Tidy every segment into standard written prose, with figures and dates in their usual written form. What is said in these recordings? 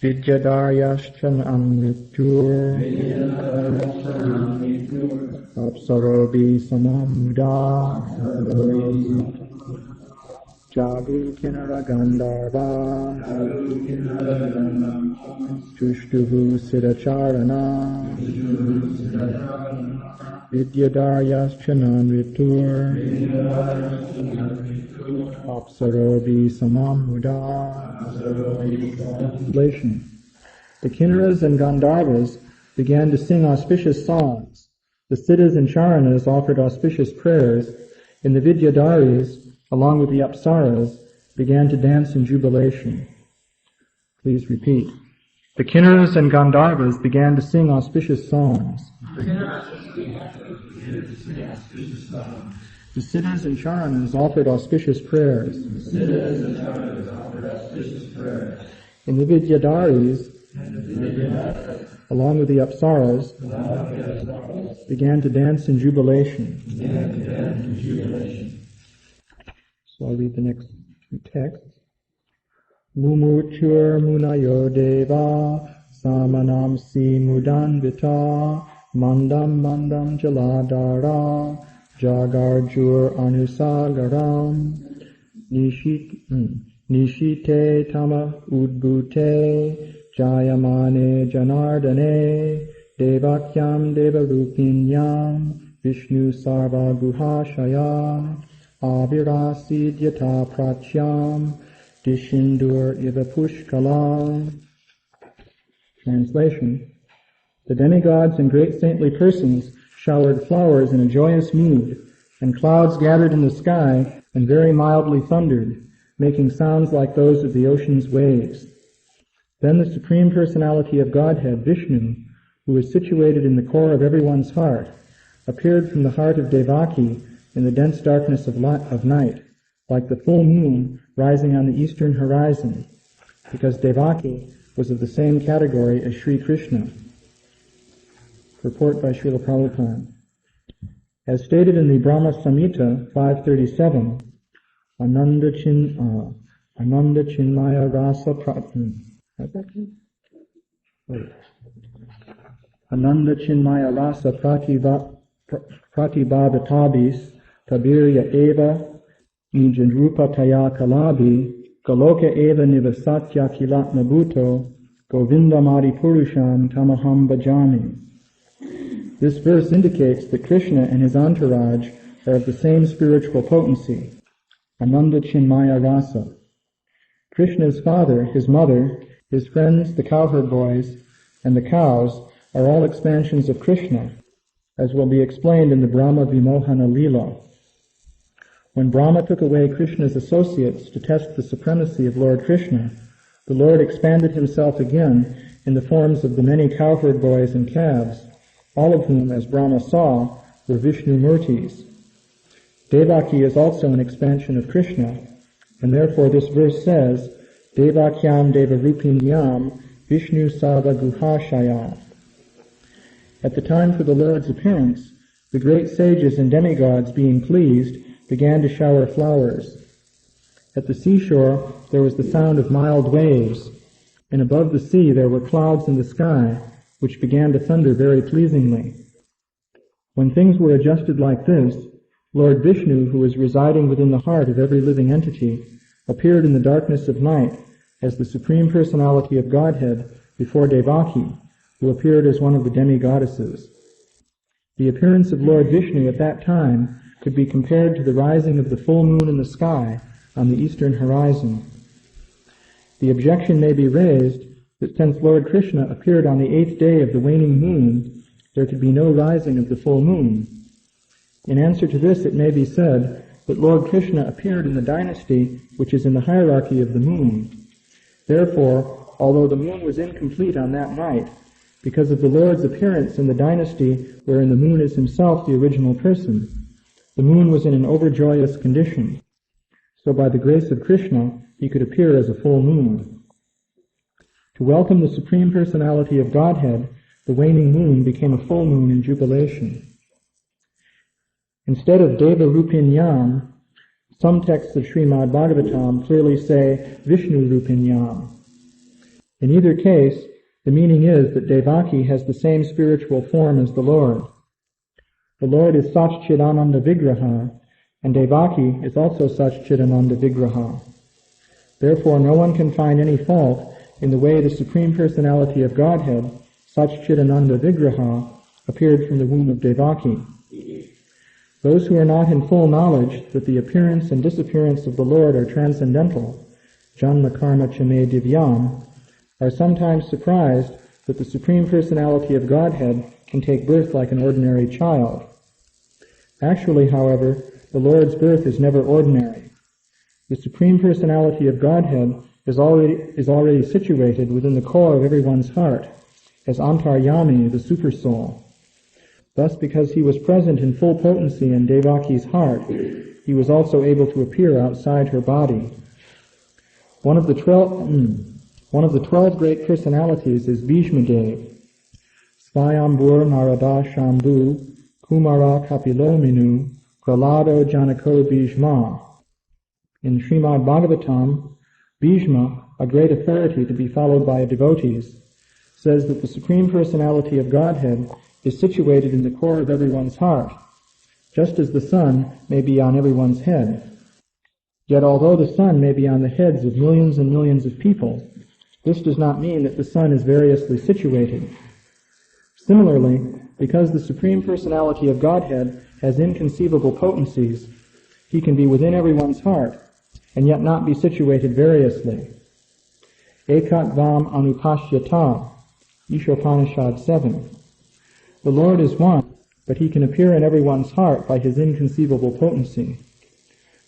Vidyadaryashchan amrityur apsarobi samamuda Jagu kinara gandharva Chushtuvu siddhacharana Vidyadaryashchanan ritur Apsarobi samamuda. Translation. The Kinnaras and Gandharvas began to sing auspicious songs. The Siddhas and Charanas offered auspicious prayers, and the Vidyadharis, along with the Apsaras, began to dance in jubilation. Please repeat. The Kinnaras and Gandharvas began to sing auspicious songs. The Siddhas and Charanas offered auspicious prayers. And the Vidyadharis, along with the Apsaras, began to dance in jubilation. So I'll read the next two texts. Mumuchur munayo deva samanam si mudanvita mandam mandam jaladara jagarjur anusagaram nishite tama udbhute jayamane janardane devakyam devarupinyam vishnu sarva guhashaya avirasidhyata prachyam dishindur iva pushkala. Translation. The demigods and great saintly persons showered flowers in a joyous mood, and clouds gathered in the sky and very mildly thundered, making sounds like those of the ocean's waves. Then the Supreme Personality of Godhead, Vishnu, who is situated in the core of everyone's heart, appeared from the heart of Devaki in the dense darkness of night, like the full moon rising on the eastern horizon, because Devaki was of the same category as Sri Krishna. Report by Srila Prabhupada. As stated in the Brahma Samhita 537, Ananda Chinmaya Rasa Ananda Chinmaya Rasa Pratibhavatabis Tabirya Eva Nijanrupa Taya Kalabi Galoka Eva Nivasatya Kilatna Bhuto Govindamadi Purusham Tamaham Bhajami. This verse indicates that Krishna and his entourage are of the same spiritual potency, Ananda Chinmaya Rasa. Krishna's father, his mother, his friends, the cowherd boys, and the cows are all expansions of Krishna, as will be explained in the Brahma Vimohana Leela. When Brahma took away Krishna's associates to test the supremacy of Lord Krishna, the Lord expanded himself again in the forms of the many cowherd boys and calves, all of whom, as Brahma saw, were Vishnu Murtis. Devaki is also an expansion of Krishna, and therefore this verse says, Devakyam Devarupinyam Vishnu Sarva Guhashaya. At the time for the Lord's appearance, the great sages and demigods, being pleased, began to shower flowers. At the seashore there was the sound of mild waves, and above the sea there were clouds in the sky, which began to thunder very pleasingly. When things were adjusted like this, Lord Vishnu, who is residing within the heart of every living entity, appeared in the darkness of night as the Supreme Personality of Godhead before Devaki, who appeared as one of the demi-goddesses. The appearance of Lord Vishnu at that time could be compared to the rising of the full moon in the sky on the eastern horizon. The objection may be raised that since Lord Krishna appeared on the 8th day of the waning moon, there could be no rising of the full moon. In answer to this, it may be said that Lord Krishna appeared in the dynasty which is in the hierarchy of the moon. Therefore, although the moon was incomplete on that night, because of the Lord's appearance in the dynasty wherein the moon is himself the original person, the moon was in an overjoyous condition. So by the grace of Krishna, he could appear as a full moon. To welcome the Supreme Personality of Godhead, the waning moon became a full moon in jubilation. Instead of Deva Rupinyam, Some texts of Srimad Bhagavatam clearly say Vishnu Rupinyam. In either case, the meaning is that Devaki has the same spiritual form as the Lord. The Lord is Sach Chidananda Vigraha, and Devaki is also Sach Chidananda Vigraha. Therefore, no one can find any fault in the way the Supreme Personality of Godhead, Sach Chidananda Vigraha, appeared from the womb of Devaki. Those who are not in full knowledge that the appearance and disappearance of the Lord are transcendental, Janma Karma Chame Divyam, are sometimes surprised that the Supreme Personality of Godhead can take birth like an ordinary child. Actually, however, the Lord's birth is never ordinary. The Supreme Personality of Godhead is already situated within the core of everyone's heart, as Antaryami, the Supersoul. Thus, because he was present in full potency in Devaki's heart, he was also able to appear outside her body. One of the 12 great personalities is Bhishmadev. Svayambur Narada Shambhu Kumara Kapilominu Prahlado Janako Bhishma. In Srimad Bhagavatam, Bhishma, a great authority to be followed by devotees, says that the Supreme Personality of Godhead is situated in the core of everyone's heart, just as the sun may be on everyone's head. Yet although the sun may be on the heads of millions and millions of people, this does not mean that the sun is variously situated. Similarly, because the Supreme Personality of Godhead has inconceivable potencies, he can be within everyone's heart, and yet not be situated variously. Ekat Vam Anupashyata, Ishopanishad 7. The Lord is one, but he can appear in everyone's heart by his inconceivable potency.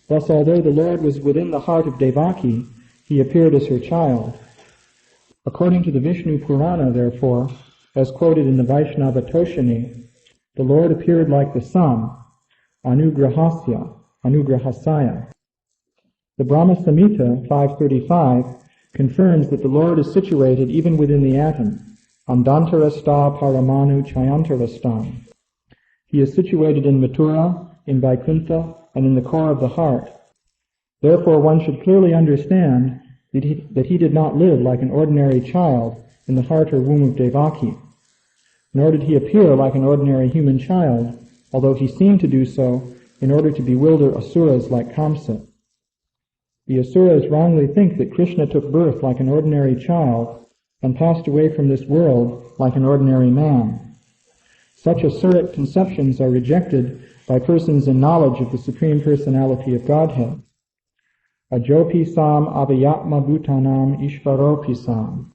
Thus, although the Lord was within the heart of Devaki, he appeared as her child. According to the Vishnu Purana, therefore, as quoted in the Vaishnava Toshini, the Lord appeared like the sun, Anugrahasya, Anugrahasaya. The Brahma Samhita 535 confirms that the Lord is situated even within the atom, Andantarasta Paramanu Chayantarastam. He is situated in Mathura, in Vaikuntha, and in the core of the heart. Therefore one should clearly understand that he did not live like an ordinary child in the heart or womb of Devaki, nor did he appear like an ordinary human child, although he seemed to do so in order to bewilder asuras like Kamsa. The asuras wrongly think that Krishna took birth like an ordinary child and passed away from this world like an ordinary man. Such asuric conceptions are rejected by persons in knowledge of the Supreme Personality of Godhead. Ajopisam avayatma bhutanam ishvaropisam.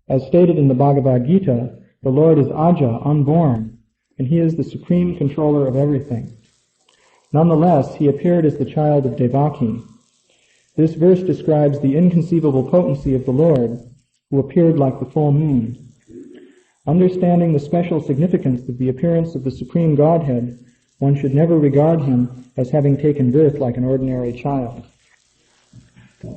As stated in the Bhagavad Gita, the Lord is Aja, unborn, and he is the supreme controller of everything. Nonetheless, he appeared as the child of Devaki. This verse describes the inconceivable potency of the Lord, who appeared like the full moon. Understanding the special significance of the appearance of the Supreme Godhead, one should never regard him as having taken birth like an ordinary child. So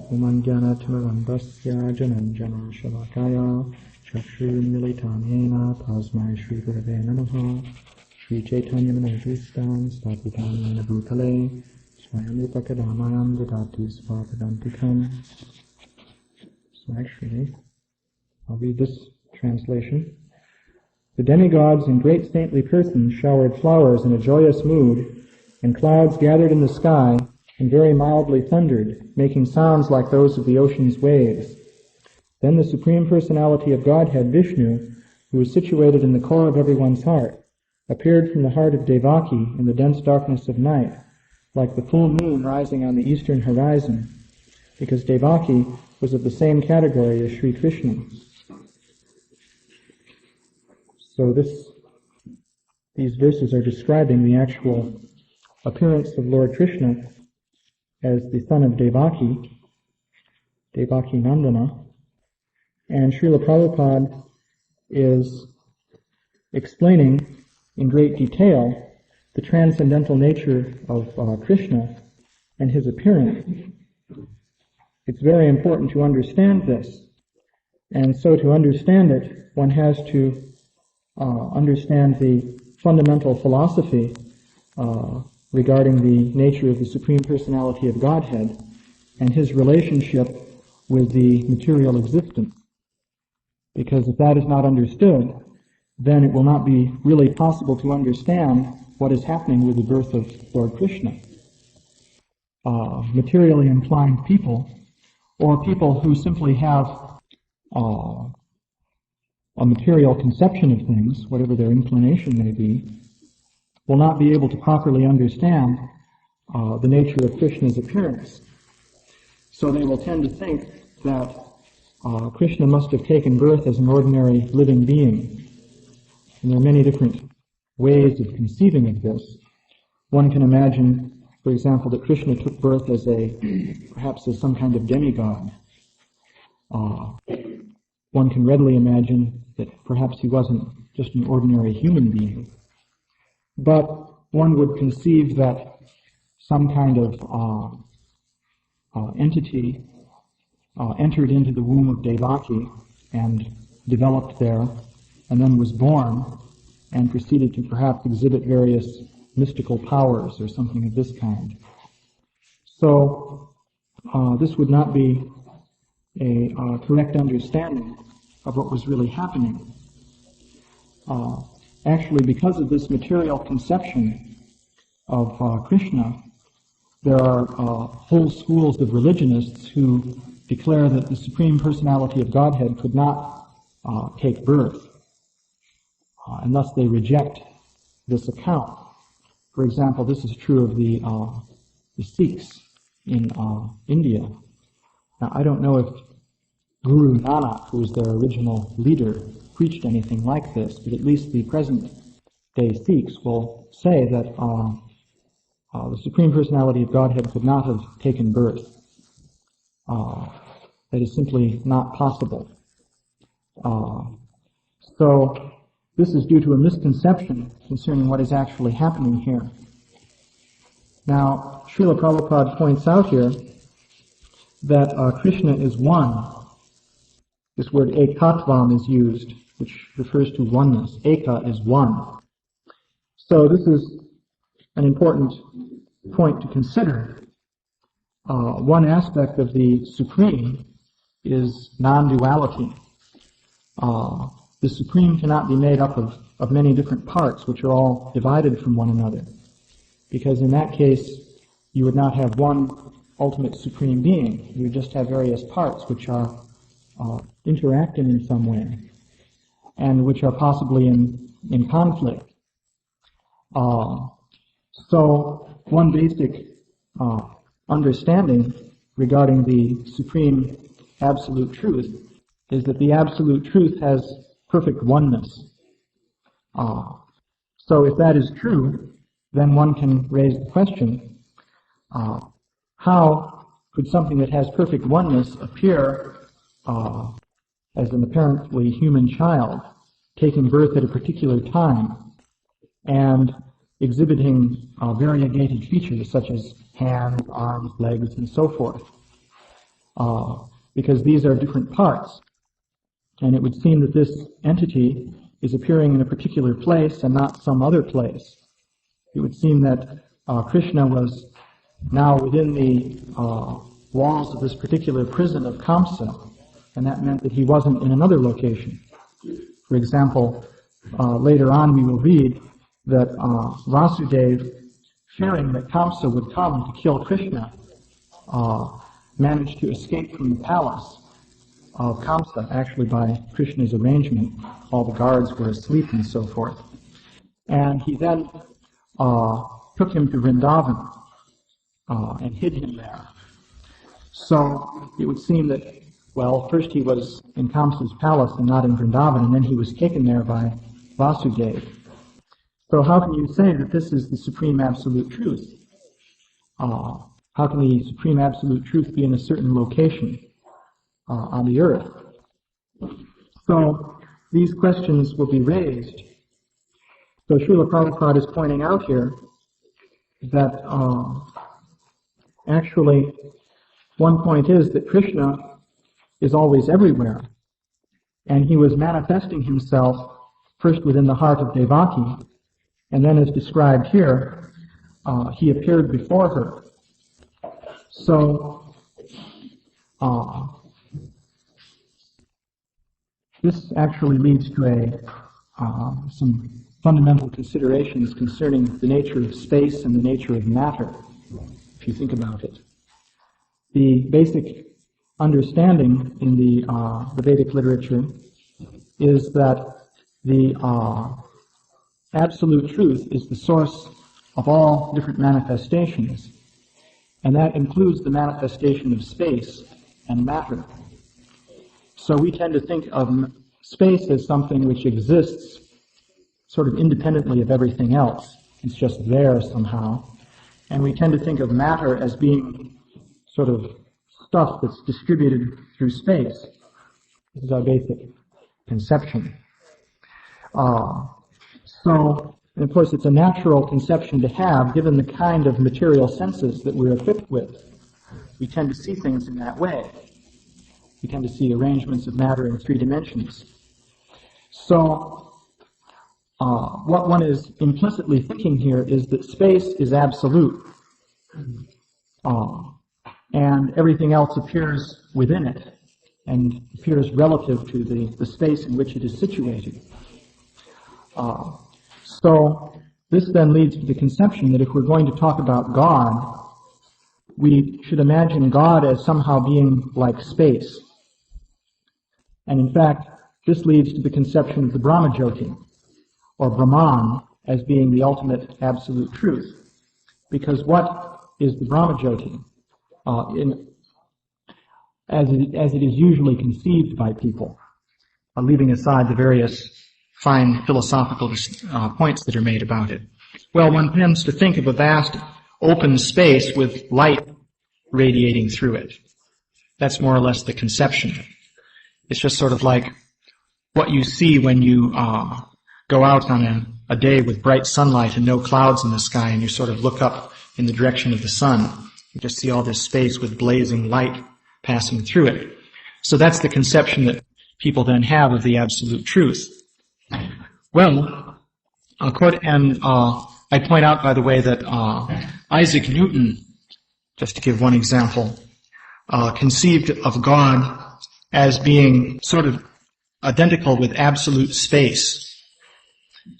actually, I'll read this translation. The demigods and great saintly persons showered flowers in a joyous mood, and clouds gathered in the sky and very mildly thundered, making sounds like those of the ocean's waves. Then the Supreme Personality of Godhead, Vishnu, who is situated in the core of everyone's heart, appeared from the heart of Devaki in the dense darkness of night, like the full moon rising on the eastern horizon, because Devaki was of the same category as Sri Krishna. So these verses are describing the actual appearance of Lord Krishna as the son of Devaki, Devaki Nandana, and Srila Prabhupada is explaining in great detail the transcendental nature of Krishna and his appearance. It's very important to understand this, and so to understand it, one has to understand the fundamental philosophy regarding the nature of the Supreme Personality of Godhead and his relationship with the material existence. Because if that is not understood, then it will not be really possible to understand what is happening with the birth of Lord Krishna. Materially inclined people, or people who simply have a material conception of things, whatever their inclination may be, will not be able to properly understand the nature of Krishna's appearance. So they will tend to think that Krishna must have taken birth as an ordinary living being. And there are many different ways of conceiving of this. One can imagine, for example, that Krishna took birth as perhaps as some kind of demigod. One can readily imagine that perhaps he wasn't just an ordinary human being. But one would conceive that some kind of entity entered into the womb of Devaki and developed there, and then was born and proceeded to perhaps exhibit various mystical powers or something of this kind. So this would not be a correct understanding of what was really happening. Actually, because of this material conception of Krishna, there are whole schools of religionists who declare that the Supreme Personality of Godhead could not take birth, and thus they reject this account. For example, this is true of the Sikhs in India. Now, I don't know if Guru Nanak, who was their original leader, preached anything like this, but at least the present-day Sikhs will say that the Supreme Personality of Godhead could not have taken birth. That is simply not possible. So this is due to a misconception concerning what is actually happening here. Now, Srila Prabhupada points out here that Krishna is one. This word ekatvam is used, which refers to oneness. Eka is one. So this is an important point to consider. One aspect of the Supreme is non-duality. The Supreme cannot be made up of many different parts which are all divided from one another, because in that case you would not have one ultimate Supreme Being. You would just have various parts which are interacting in some way and which are possibly in conflict. So one basic understanding regarding the Supreme Absolute Truth is that the Absolute Truth has perfect oneness. So if that is true, then one can raise the question, how could something that has perfect oneness appear as an apparently human child, taking birth at a particular time, and exhibiting variegated features such as hands, arms, legs, and so forth? Because these are different parts. And it would seem that this entity is appearing in a particular place and not some other place. It would seem that Krishna was now within the walls of this particular prison of Thompson, and that meant that he wasn't in another location. For example, later on we will read that Vasudeva, fearing that Kamsa would come to kill Krishna, managed to escape from the palace of Kamsa, actually by Krishna's arrangement. All the guards were asleep and so forth. And he then took him to Vrindavan and hid him there. So it would seem that, well, first he was in Kamsa's palace and not in Vrindavan, and then he was taken there by Vasudeva. So how can you say that this is the Supreme Absolute Truth? How can the Supreme Absolute Truth be in a certain location on the earth? So these questions will be raised. So Srila Prabhupada is pointing out here that actually one point is that Krishna is always everywhere, and he was manifesting himself first within the heart of Devaki, and then as described here, he appeared before her. So, this actually leads to some fundamental considerations concerning the nature of space and the nature of matter, if you think about it. The basic understanding in the Vedic literature is that the absolute truth is the source of all different manifestations, and that includes the manifestation of space and matter. So we tend to think of space as something which exists sort of independently of everything else. It's just there somehow. And we tend to think of matter as being sort of stuff that's distributed through space. This is our basic conception. And of course, it's a natural conception to have, given the kind of material senses that we're equipped with. We tend to see things in that way. We tend to see arrangements of matter in 3 dimensions. So, what one is implicitly thinking here is that space is absolute, and everything else appears within it, and appears relative to the space in which it is situated. So this then leads to the conception that if we're going to talk about God, we should imagine God as somehow being like space. And in fact, this leads to the conception of the Brahmajyoti, or Brahman, as being the ultimate absolute truth. Because what is the Brahmajyoti? As it is usually conceived by people, leaving aside the various fine philosophical points that are made about it. Well, one tends to think of a vast open space with light radiating through it. That's more or less the conception. It's just sort of like what you see when you go out on a day with bright sunlight and no clouds in the sky, and you sort of look up in the direction of the sun. You just see all this space with blazing light passing through it. So that's the conception that people then have of the absolute truth. Well, I point out, by the way, that Isaac Newton, just to give one example, conceived of God as being sort of identical with absolute space.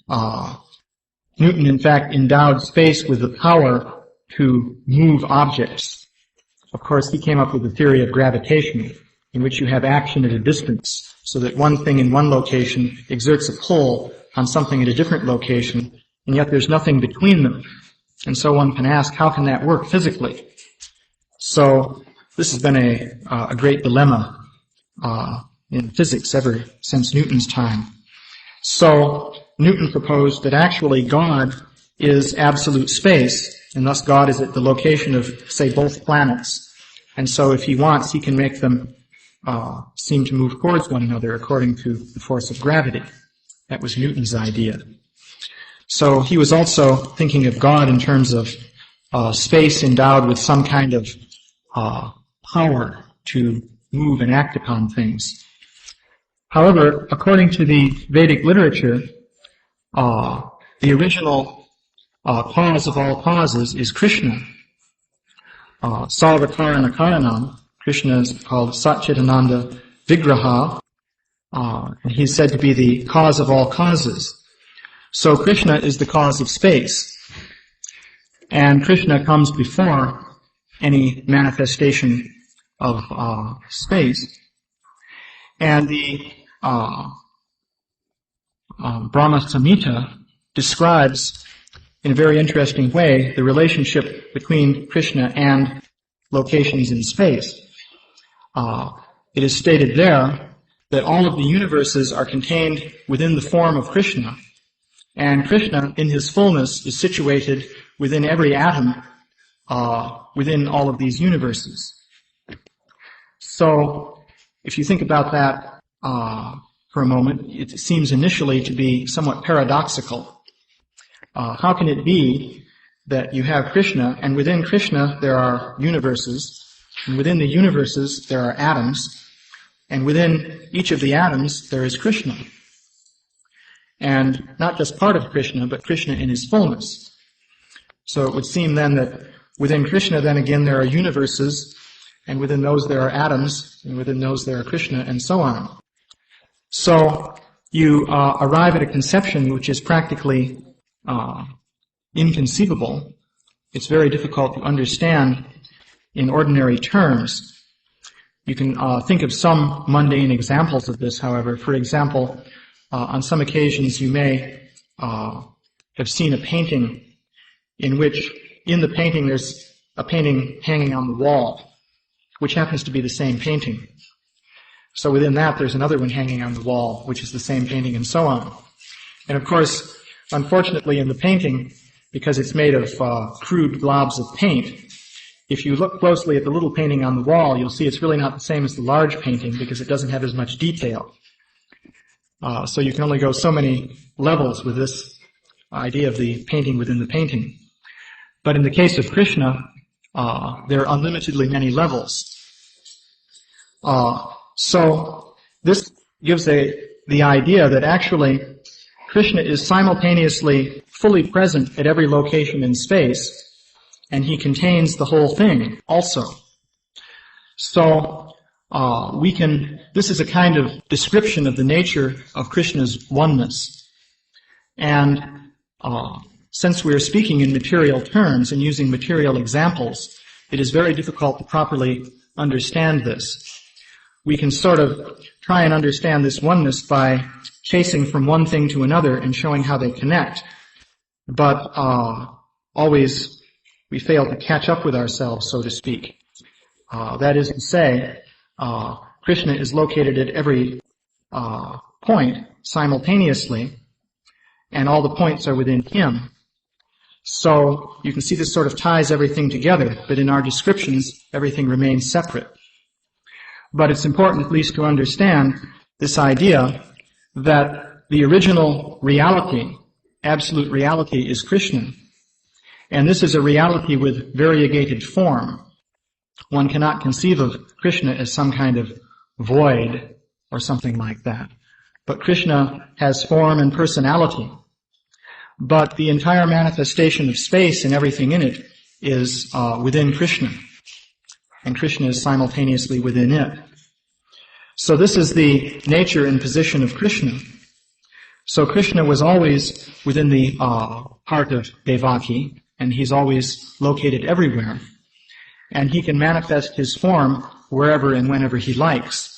Newton, in fact, endowed space with the power to move objects. Of course, he came up with the theory of gravitation, in which you have action at a distance, so that one thing in one location exerts a pull on something at a different location, and yet there's nothing between them. And so one can ask, how can that work physically? So this has been a great dilemma in physics ever since Newton's time. So Newton proposed that actually God is absolute space, and thus God is at the location of, say, both planets. And so if he wants, he can make them seem to move towards one another according to the force of gravity. That was Newton's idea. So he was also thinking of God in terms of space endowed with some kind of power to move and act upon things. However, according to the Vedic literature, the original cause of all causes is Krishna. Sarvakarana Karanam. Krishna is called Satchitananda Vigraha, and he's said to be the cause of all causes. So Krishna is the cause of space, and Krishna comes before any manifestation of space. And the Brahma Samhita describes in a very interesting way the relationship between Krishna and locations in space. It is stated there that all of the universes are contained within the form of Krishna, and Krishna in his fullness is situated within every atom within all of these universes. So if you think about that for a moment, it seems initially to be somewhat paradoxical. How can it be that you have Krishna, and within Krishna there are universes, and within the universes there are atoms, and within each of the atoms there is Krishna? And not just part of Krishna, but Krishna in his fullness. So it would seem then that within Krishna, then again, there are universes, and within those there are atoms, and within those there are Krishna, and so on. So you arrive at a conception which is practically inconceivable. It's very difficult to understand in ordinary terms. You can think of some mundane examples of this, however. For example, on some occasions you may have seen a painting in which, in the painting, there's a painting hanging on the wall, which happens to be the same painting. So within that, there's another one hanging on the wall, which is the same painting, and so on. And of course, unfortunately, in the painting, because it's made of crude globs of paint, if you look closely at the little painting on the wall, you'll see it's really not the same as the large painting because it doesn't have as much detail. So you can only go so many levels with this idea of the painting within the painting. But in the case of Krishna, there are unlimitedly many levels. So this gives the idea that actually Krishna is simultaneously fully present at every location in space, and he contains the whole thing also. So this is a kind of description of the nature of Krishna's oneness. And since we are speaking in material terms and using material examples, it is very difficult to properly understand this. We can sort of try and understand this oneness by chasing from one thing to another and showing how they connect. But always we fail to catch up with ourselves, so to speak. That is to say, Krishna is located at every point simultaneously, and all the points are within him. So you can see this sort of ties everything together, but in our descriptions, everything remains separate. But it's important at least to understand this idea that the original reality, absolute reality, is Krishna. And this is a reality with variegated form. One cannot conceive of Krishna as some kind of void or something like that. But Krishna has form and personality. But the entire manifestation of space and everything in it is within Krishna. And Krishna is simultaneously within it. So this is the nature and position of Krishna. So Krishna was always within the heart of Devaki, and he's always located everywhere. And he can manifest his form wherever and whenever he likes.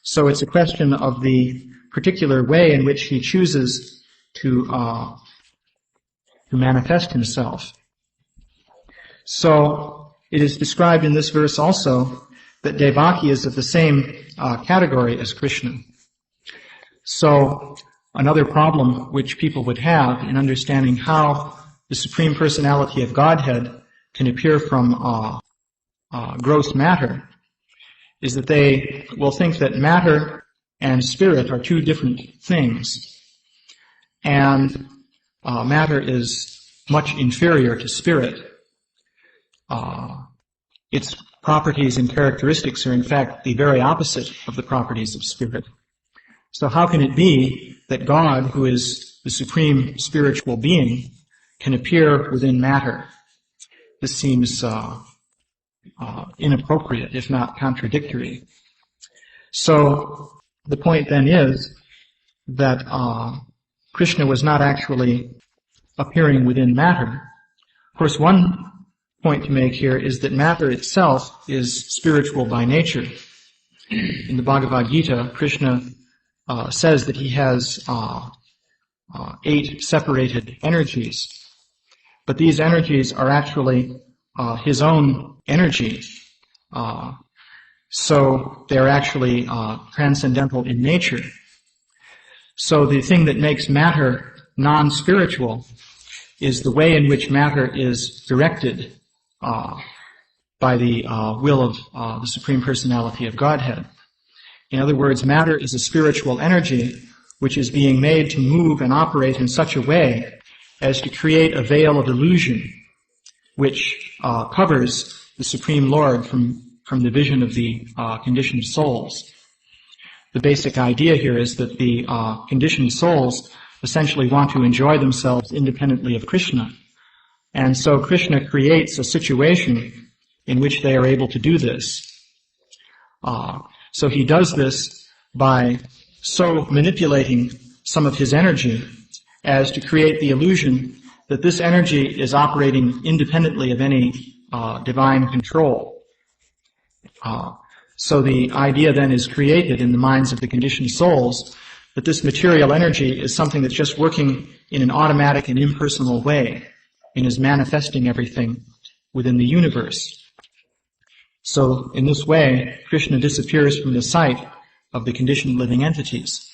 So it's a question of the particular way in which he chooses to manifest himself. So it is described in this verse also that Devaki is of the same category as Krishna. So another problem which people would have in understanding how the Supreme Personality of Godhead can appear from gross matter is that they will think that matter and spirit are two different things. And matter is much inferior to spirit. Its properties and characteristics are in fact the very opposite of the properties of spirit. So how can it be that God, who is the supreme spiritual being, can appear within matter? This seems inappropriate, if not contradictory. So the point then is that Krishna was not actually appearing within matter. Of course, one point to make here is that matter itself is spiritual by nature. In the Bhagavad Gita, Krishna says that he has 8 separated energies. But these energies are actually his own energy. So they're actually transcendental in nature. So the thing that makes matter non-spiritual is the way in which matter is directed by the will of the Supreme Personality of Godhead. In other words, matter is a spiritual energy which is being made to move and operate in such a way as to create a veil of illusion which covers the Supreme Lord from the vision of the conditioned souls. The basic idea here is that the conditioned souls essentially want to enjoy themselves independently of Krishna. And so Krishna creates a situation in which they are able to do this. So he does this by so manipulating some of his energy as to create the illusion that this energy is operating independently of any divine control. So the idea then is created in the minds of the conditioned souls that this material energy is something that's just working in an automatic and impersonal way and is manifesting everything within the universe. So in this way, Krishna disappears from the sight of the conditioned living entities.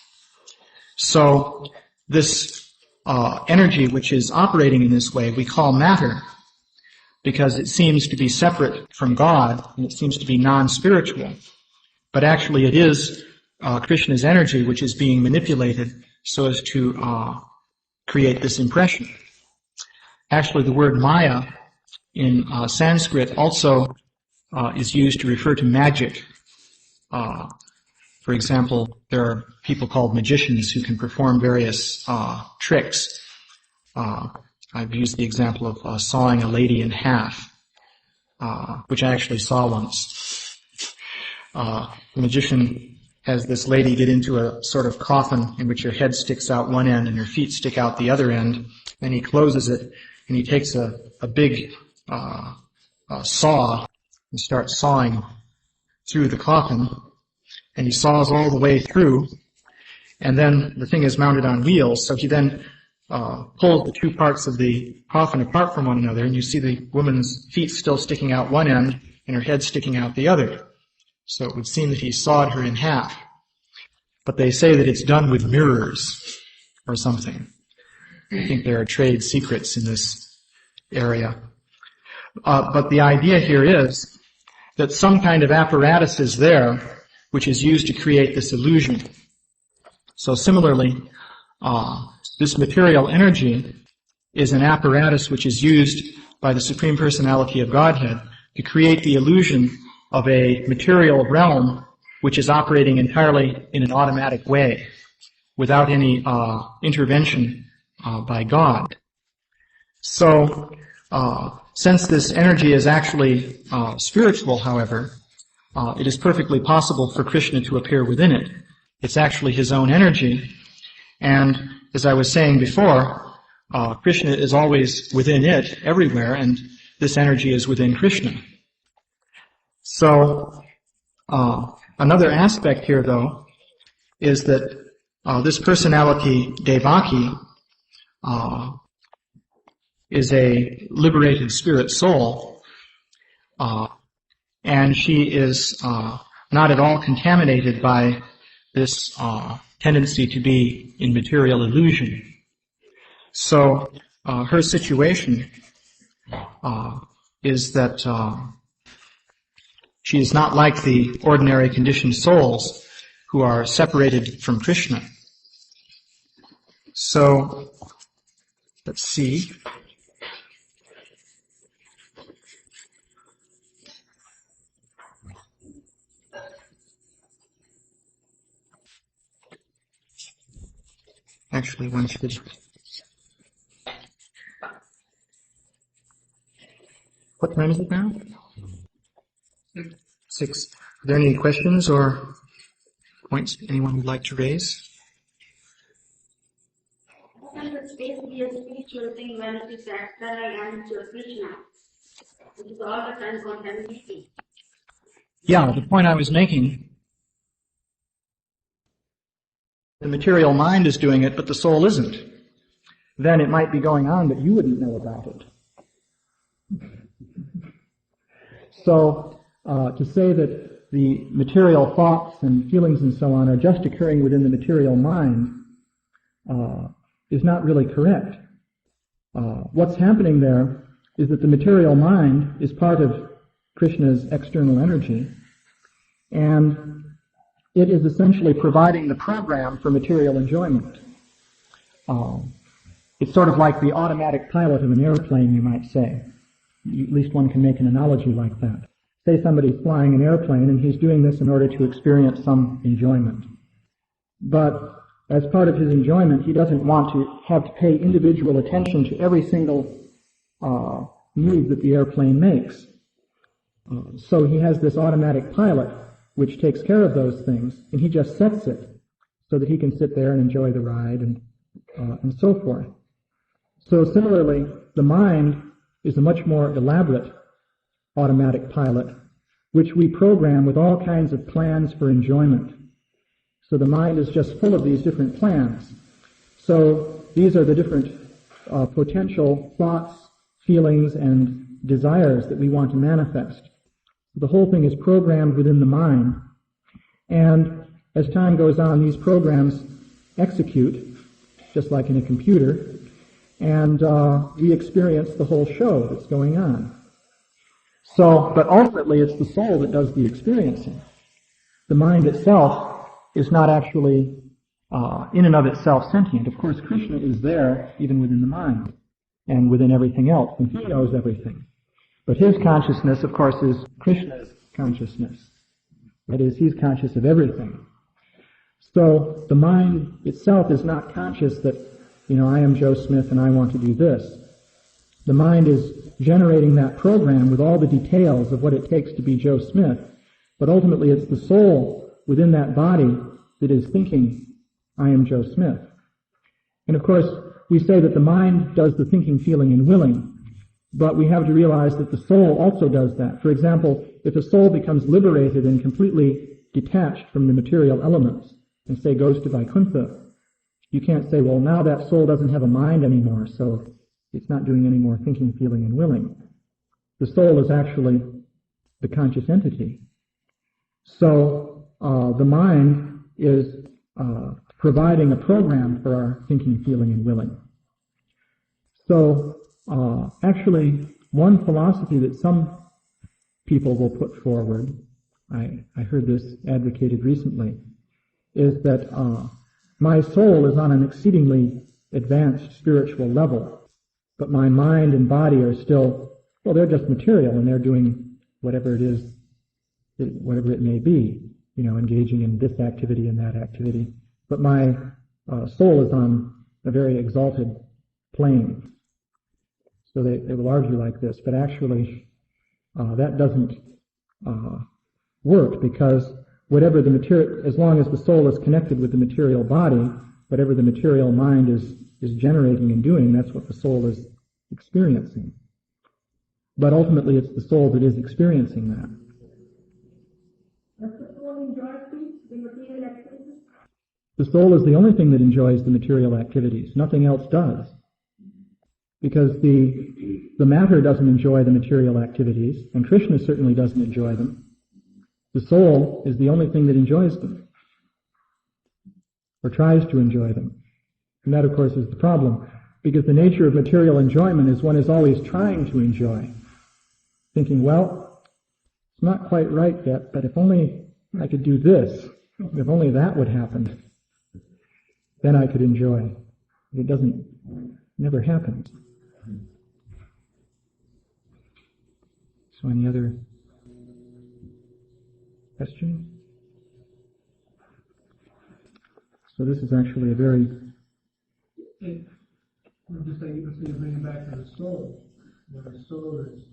So this energy which is operating in this way we call matter, because it seems to be separate from God and it seems to be non-spiritual. But actually it is Krishna's energy which is being manipulated so as to create this impression. Actually the word Maya in Sanskrit also is used to refer to magic. For example, there are people called magicians who can perform various tricks. I've used the example of sawing a lady in half, which I actually saw once. The magician has this lady get into a sort of coffin in which her head sticks out one end and her feet stick out the other end. Then he closes it and he takes a big saw and starts sawing through the coffin. And he saws all the way through. And then the thing is mounted on wheels, so he then pulls the two parts of the coffin apart from one another, and you see the woman's feet still sticking out one end and her head sticking out the other. So it would seem that he sawed her in half. But they say that it's done with mirrors or something. I think there are trade secrets in this area. But the idea here is that some kind of apparatus is there which is used to create this illusion. So similarly, this material energy is an apparatus which is used by the Supreme Personality of Godhead to create the illusion of a material realm which is operating entirely in an automatic way, without any intervention by God. So, since this energy is actually spiritual, however, it is perfectly possible for Krishna to appear within it. It's actually his own energy. And as I was saying before, Krishna is always within it, everywhere, and this energy is within Krishna. So, another aspect here, though, is that this personality, Devaki, is a liberated spirit soul, and she is not at all contaminated by this tendency to be in material illusion. So her situation is that she is not like the ordinary conditioned souls who are separated from Krishna. So, let's see. Actually, one should... What time is it now? 6. Are there any questions or points anyone would like to raise? It's basically a spiritual thing when it is that I am to Krishna. It is all the time contaminating. Yeah, the point I was making, the material mind is doing it, but the soul isn't. Then it might be going on, but you wouldn't know about it. So, to say that the material thoughts and feelings and so on are just occurring within the material mind is not really correct. What's happening there is that the material mind is part of Krishna's external energy, and it is essentially providing the program for material enjoyment. It's sort of like the automatic pilot of an airplane, you might say. At least one can make an analogy like that. Say somebody's flying an airplane and he's doing this in order to experience some enjoyment. But as part of his enjoyment, he doesn't want to have to pay individual attention to every single move that the airplane makes. So he has this automatic pilot which takes care of those things, and he just sets it so that he can sit there and enjoy the ride and so forth. So similarly, the mind is a much more elaborate automatic pilot, which we program with all kinds of plans for enjoyment. So the mind is just full of these different plans. So these are the different potential thoughts, feelings, and desires that we want to manifest. The whole thing is programmed within the mind. And as time goes on, these programs execute, just like in a computer, and we experience the whole show that's going on. So, but ultimately it's the soul that does the experiencing. The mind itself is not actually in and of itself sentient. Of course, Krishna is there even within the mind and within everything else, and he knows everything. But his consciousness, of course, is Krishna's consciousness. That is, he's conscious of everything. So the mind itself is not conscious that, I am Joe Smith and I want to do this. The mind is generating that program with all the details of what it takes to be Joe Smith, but ultimately it's the soul within that body that is thinking, I am Joe Smith. And of course, we say that the mind does the thinking, feeling, and willing, but we have to realize that the soul also does that. For example, if a soul becomes liberated and completely detached from the material elements, and say goes to Vaikuntha, you can't say, well, now that soul doesn't have a mind anymore, so it's not doing any more thinking, feeling, and willing. The soul is actually the conscious entity. So the mind is providing a program for our thinking, feeling, and willing. So actually, one philosophy that some people will put forward, I heard this advocated recently, is that my soul is on an exceedingly advanced spiritual level, but my mind and body are still, well, they're just material, and they're doing whatever it is, whatever it may be, engaging in this activity and that activity. But my soul is on a very exalted plane. So they will argue like this, but actually that doesn't work, because whatever the material, as long as the soul is connected with the material body, whatever the material mind is generating and doing, that's what the soul is experiencing. But ultimately it's the soul that is experiencing that. Does the soul enjoy the material activities? The soul is the only thing that enjoys the material activities. Nothing else does. Because the matter doesn't enjoy the material activities, and Krishna certainly doesn't enjoy them. The soul is the only thing that enjoys them, or tries to enjoy them. And that, of course, is the problem, because the nature of material enjoyment is one is always trying to enjoy, thinking, well, it's not quite right yet, but if only I could do this, if only that would happen, then I could enjoy. It never happens. So any other questions? So this is actually a very... I'm just saying, you bring it back to the soul, where the soul is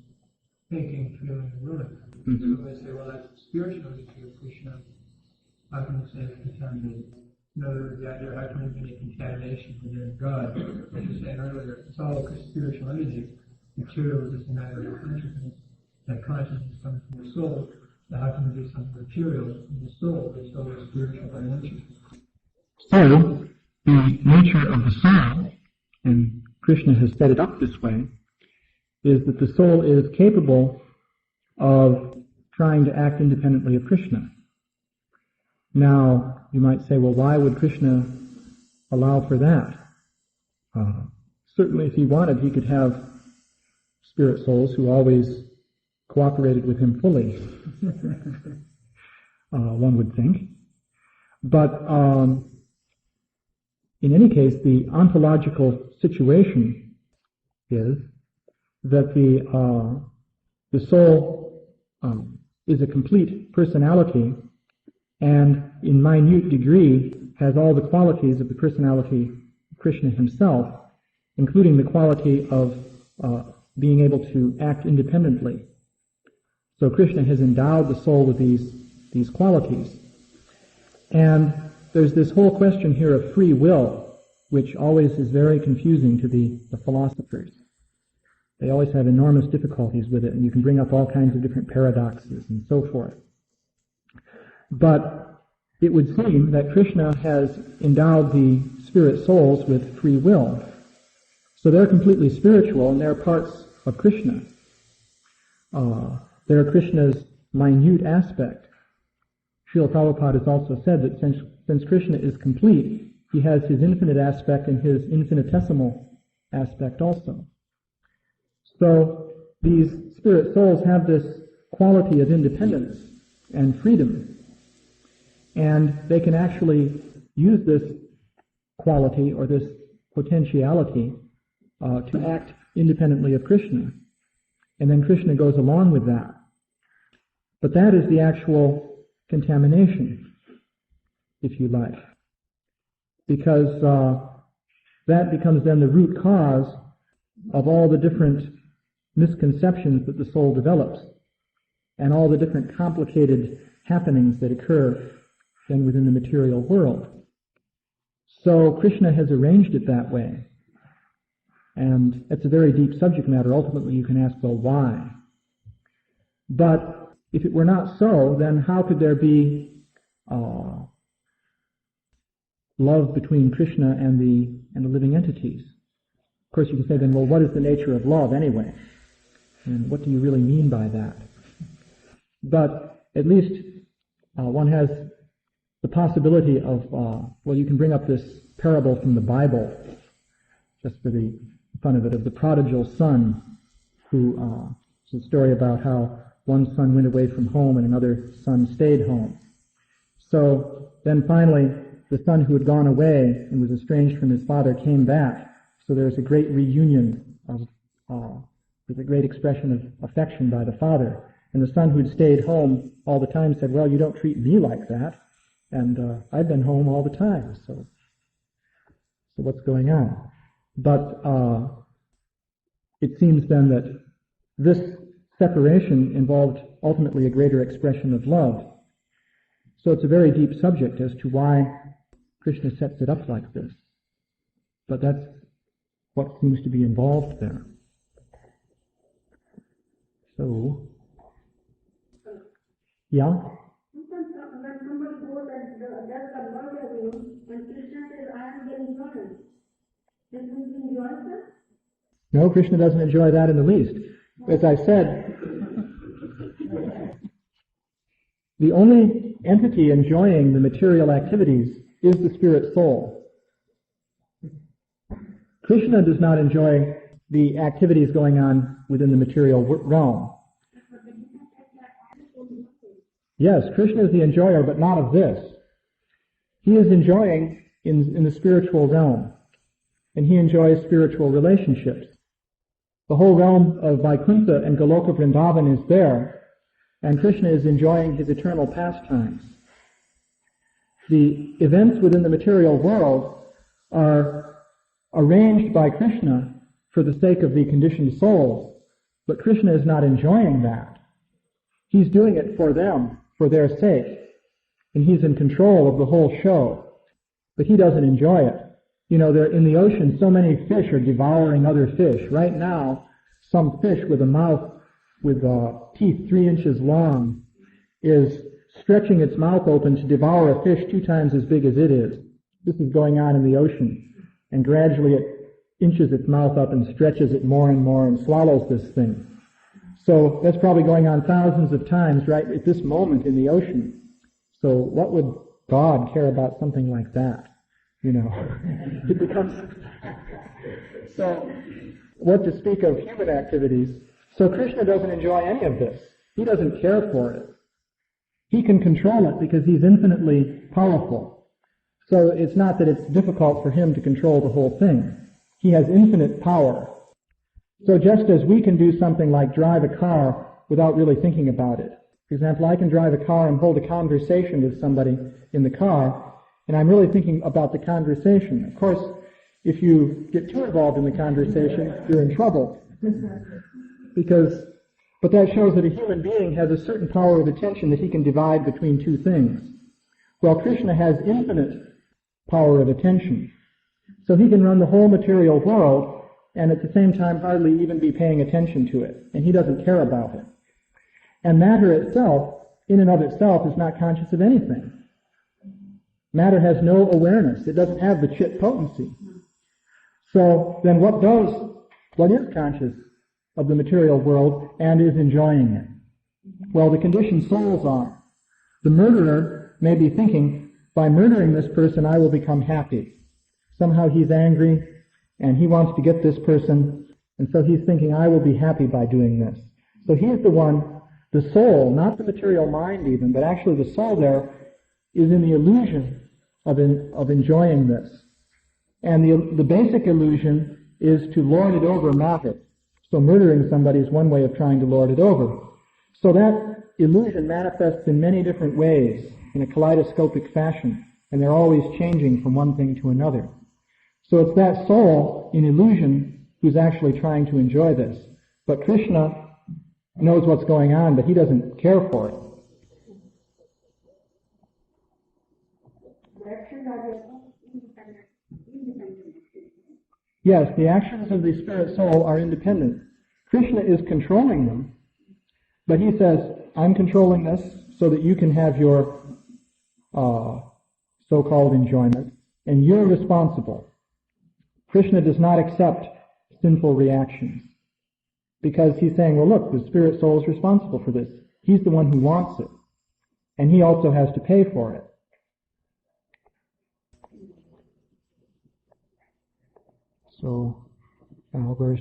thinking, feeling, and willing. Mm-hmm. So they say, well, that's spiritual nature of Krishna. How can you say it's contaminated? In other words, the idea, how can there be any contamination within God? As you were saying earlier, it's all a spiritual energy. Material is just a matter of consciousness. That consciousness comes from the soul. Now, how can there be something material in the soul? The soul is spiritual by nature. So, the nature of the soul, and Krishna has set it up this way, is that the soul is capable of trying to act independently of Krishna. Now, you might say, well, why would Krishna allow for that? Certainly, if he wanted, he could have spirit souls who always cooperated with him fully, one would think. But in any case, the ontological situation is that the soul is a complete personality, and in minute degree has all the qualities of the personality of Krishna himself, including the quality of being able to act independently. So Krishna has endowed the soul with these qualities. And there's this whole question here of free will, which always is very confusing to the philosophers. They always have enormous difficulties with it, and you can bring up all kinds of different paradoxes and so forth. But it would seem that Krishna has endowed the spirit souls with free will. So they're completely spiritual, and they're parts of Krishna. They're Krishna's minute aspect. Srila Prabhupada has also said that since Krishna is complete, he has his infinite aspect and his infinitesimal aspect also. So these spirit souls have this quality of independence and freedom, and they can actually use this quality or this potentiality to act independently of Krishna. And then Krishna goes along with that. But that is the actual contamination, if you like. Because that becomes then the root cause of all the different misconceptions that the soul develops and all the different complicated happenings that occur then within the material world. So Krishna has arranged it that way. And it's a very deep subject matter. Ultimately you can ask, well, why? But if it were not so, then how could there be love between Krishna and the living entities? Of course you can say then, well, what is the nature of love anyway? And what do you really mean by that? But at least one has the possibility of, well, you can bring up this parable from the Bible, just for the fun of it, of the prodigal son, who, it's a story about how one son went away from home and another son stayed home. So then finally, the son who had gone away and was estranged from his father came back. So there's a great reunion with a great expression of affection by the father. And the son who had stayed home all the time said, well, you don't treat me like that. And I've been home all the time, so what's going on? But it seems then that this separation involved ultimately a greater expression of love. So it's a very deep subject as to why Krishna sets it up like this. But that's what seems to be involved there. So, yeah? When somebody goes and does the murder room, and Krishna says, I am the enjoyer. Does he enjoy that? No, Krishna doesn't enjoy that in the least. As I said, the only entity enjoying the material activities is the spirit soul. Krishna does not enjoy the activities going on within the material realm. Yes, Krishna is the enjoyer, but not of this. He is enjoying in the spiritual realm, and he enjoys spiritual relationships. The whole realm of Vaikuntha and Goloka Vrindavan is there, and Krishna is enjoying his eternal pastimes. The events within the material world are arranged by Krishna for the sake of the conditioned souls, but Krishna is not enjoying that. He's doing it for them, for their sake, and he's in control of the whole show, but he doesn't enjoy it. You know, in the ocean, so many fish are devouring other fish. Right now, some fish with a mouth with teeth 3 inches long is stretching its mouth open to devour a fish 2 times as big as it is. This is going on in the ocean, and gradually it inches its mouth up and stretches it more and more and swallows this thing. So that's probably going on thousands of times right at this moment in the ocean. So what would God care about something like that? You know, it becomes... So, what to speak of human activities? So Krishna doesn't enjoy any of this. He doesn't care for it. He can control it because he's infinitely powerful. So it's not that it's difficult for him to control the whole thing. He has infinite power. So just as we can do something like drive a car without really thinking about it. For example, I can drive a car and hold a conversation with somebody in the car, and I'm really thinking about the conversation. Of course, if you get too involved in the conversation, you're in trouble. But that shows that a human being has a certain power of attention that he can divide between two things. Well, Krishna has infinite power of attention. So he can run the whole material world and at the same time hardly even be paying attention to it. And he doesn't care about it. And matter itself, in and of itself, is not conscious of anything. Matter has no awareness. It doesn't have the chit potency. So then what is conscious of the material world and is enjoying it? Well, the conditioned souls are. The murderer may be thinking, by murdering this person I will become happy. Somehow he's angry and he wants to get this person, and so he's thinking, I will be happy by doing this. So he's the one, the soul, not the material mind even, but actually the soul there is in the illusion of enjoying this. And the basic illusion is to lord it over matter. So murdering somebody is one way of trying to lord it over. So that illusion manifests in many different ways, in a kaleidoscopic fashion, and they're always changing from one thing to another. So it's that soul in illusion who's actually trying to enjoy this. But Krishna knows what's going on, but he doesn't care for it. Yes, the actions of the spirit soul are independent. Krishna is controlling them, but he says, I'm controlling this so that you can have your so-called enjoyment, and you're responsible. Krishna does not accept sinful reactions, because he's saying, well, look, the spirit soul is responsible for this. He's the one who wants it, and he also has to pay for it. So, where's